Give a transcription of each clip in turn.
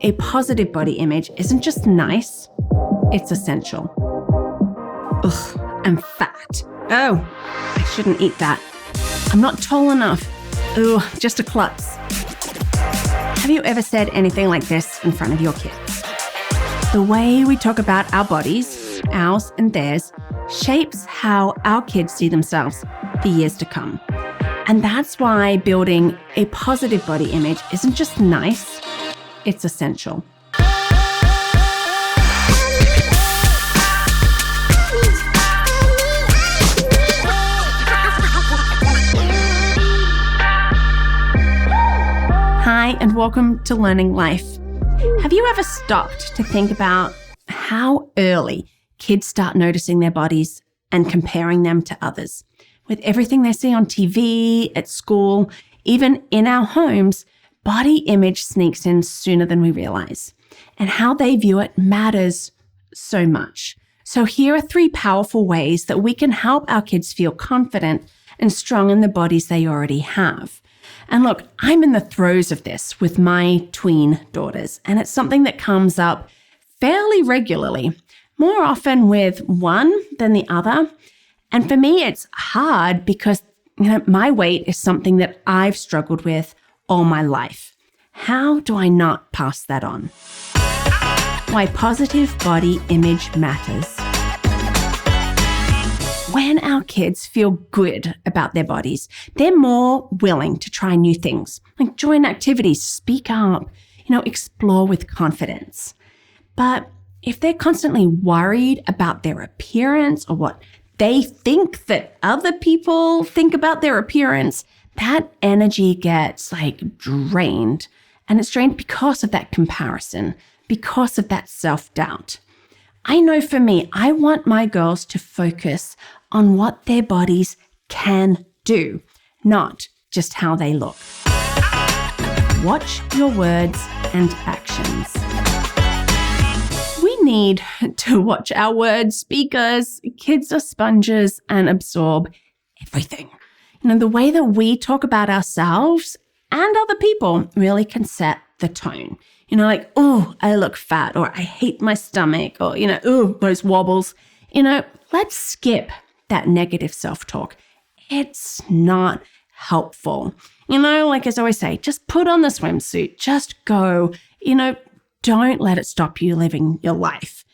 a positive body image isn't just nice, it's essential. Ugh, I'm fat. Oh, I shouldn't eat that. I'm not tall enough. Ugh, just a klutz. Have you ever said anything like this in front of your kids? The way we talk about our bodies, ours and theirs, shapes how our kids see themselves for years to come. And that's why building a positive body image isn't just nice, it's essential. Hi, and welcome to Learning Life. Have you ever stopped to think about how early kids start noticing their bodies and comparing them to others? With everything they see on TV, at school, even in our homes, body image sneaks in sooner than we realize. And how they view it matters so much. So here are 3 powerful ways that we can help our kids feel confident and strong in the bodies they already have. And look, I'm in the throes of this with my tween daughters, and it's something that comes up fairly regularly, more often with one than the other. And for me, it's hard because, my weight is something that I've struggled with all my life. How do I not pass that on? Why positive body image matters. When our kids feel good about their bodies, they're more willing to try new things, like join activities, speak up, explore with confidence. But if they're constantly worried about their appearance or what they think that other people think about their appearance, that energy gets drained. And it's drained because of that comparison, because of that self-doubt. I know for me, I want my girls to focus on what their bodies can do, not just how they look. Watch your words and actions. We need to watch our words because kids are sponges and absorb everything. The way that we talk about ourselves and other people really can set the tone. Oh, I look fat, or I hate my stomach, or, oh, those wobbles. Let's skip that negative self-talk. It's not helpful. As I always say, just put on the swimsuit, just go, don't let it stop you living your life.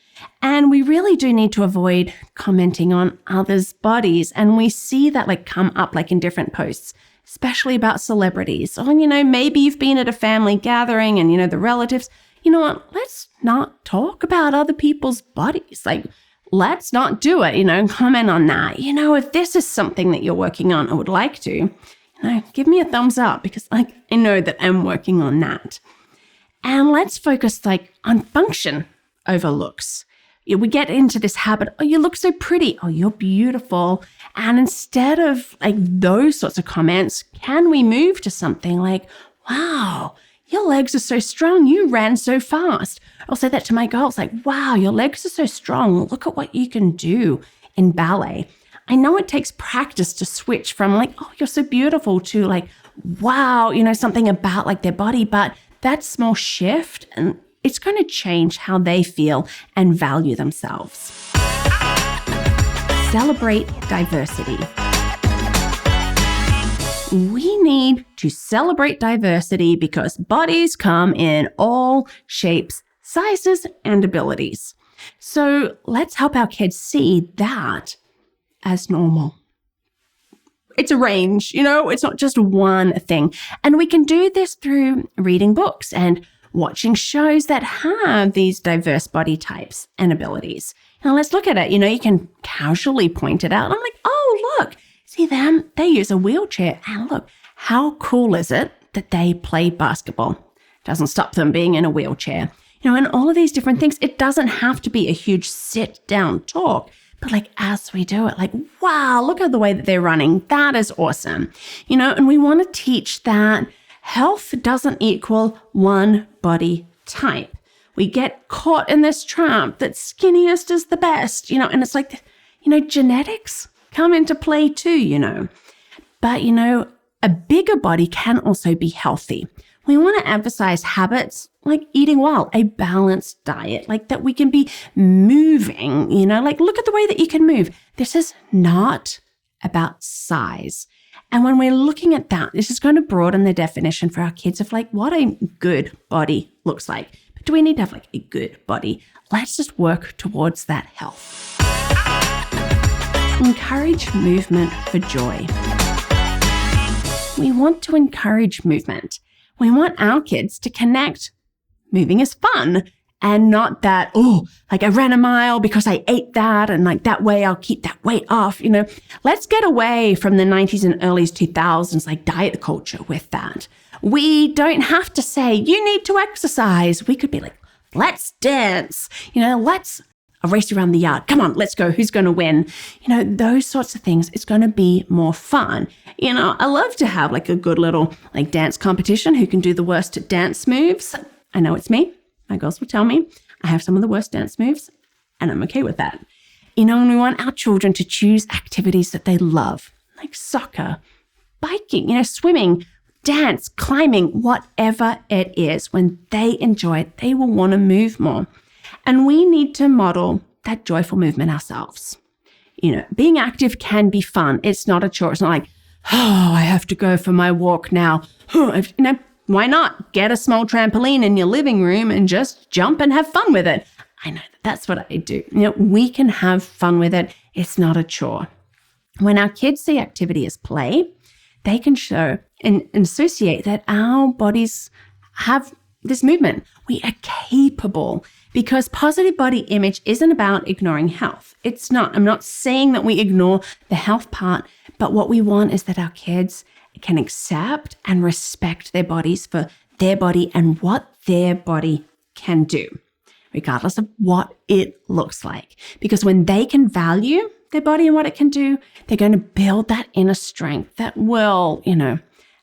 And we really do need to avoid commenting on others' bodies. And we see that come up in different posts, especially about celebrities. Or, maybe you've been at a family gathering and, the relatives, let's not talk about other people's bodies. Let's not do it, comment on that. If this is something that you're working on or would like to, give me a thumbs up because I know that I'm working on that. And let's focus on function over looks. We get into this habit, oh, you look so pretty, oh, you're beautiful. And instead of those sorts of comments, can we move to something wow, your legs are so strong, you ran so fast. I'll say that to my girls, wow, your legs are so strong, look at what you can do in ballet. I know it takes practice to switch from oh, you're so beautiful to wow, something about their body, but that small shift, and it's going to change how they feel and value themselves. Celebrate diversity. We need to celebrate diversity because bodies come in all shapes, sizes, and abilities. So let's help our kids see that as normal. It's a range, it's not just one thing. And we can do this through reading books and watching shows that have these diverse body types and abilities. Now let's look at it. You can casually point it out. I'm oh, look, see them? They use a wheelchair. And look, how cool is it that they play basketball? Doesn't stop them being in a wheelchair. And all of these different things. It doesn't have to be a huge sit down talk. But as we do it, wow, look at the way that they're running. That is awesome. And we want to teach that health doesn't equal one body type. We get caught in this trap that skinniest is the best, and it's genetics come into play too, But, a bigger body can also be healthy. We want to emphasize habits like eating well, a balanced diet, like that we can be moving, like look at the way that you can move. This is not about size. And when we're looking at that, this is going to broaden the definition for our kids of like what a good body looks like. But do we need to have like a good body? Let's just work towards that health. Encourage movement for joy. We want to encourage movement. We want our kids to connect. Moving is fun and not that, like I ran a mile because I ate that and like that way I'll keep that weight off. Let's get away from the 90s and early 2000s, like diet culture with that. We don't have to say, you need to exercise. We could be like, let's dance, let's a race around the yard. Come on, let's go. Who's going to win? Those sorts of things. It's going to be more fun. I love to have like a good little like dance competition. Who can do the worst dance moves? I know it's me. My girls will tell me I have some of the worst dance moves and I'm okay with that. And we want our children to choose activities that they love, like soccer, biking, swimming, dance, climbing, whatever it is. When they enjoy it, they will want to move more. And we need to model that joyful movement ourselves. Being active can be fun. It's not a chore. It's not like, I have to go for my walk now. Why not get a small trampoline in your living room and just jump and have fun with it? I know that's what I do. We can have fun with it. It's not a chore. When our kids see activity as play, they can show and associate that our bodies have this movement. We are capable. Because positive body image isn't about ignoring health. It's not. I'm not saying that we ignore the health part, but what we want is that our kids can accept and respect their bodies for their body and what their body can do, regardless of what it looks like. Because when they can value their body and what it can do, they're going to build that inner strength that will,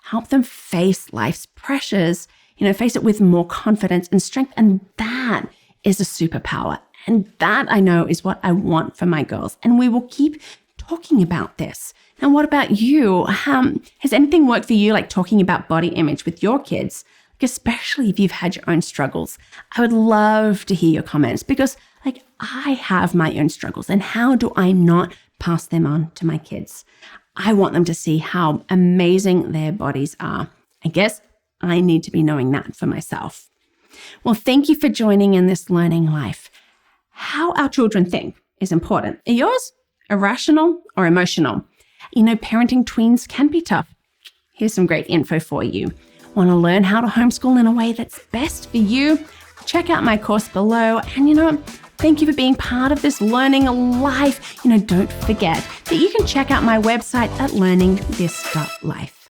help them face life's pressures, face it with more confidence and strength. And that is a superpower. And that I know is what I want for my girls. And we will keep talking about this. Now, what about you? Has anything worked for you, like talking about body image with your kids, especially if you've had your own struggles? I would love to hear your comments because I have my own struggles. And how do I not pass them on to my kids? I want them to see how amazing their bodies are. I guess I need to be knowing that for myself. Well, thank you for joining in this Learning Life. How our children think is important. Are yours irrational or emotional? Parenting tweens can be tough. Here's some great info for you. Want to learn how to homeschool in a way that's best for you? Check out my course below. And thank you for being part of this Learning Life. Don't forget that you can check out my website at LearningThis.Life.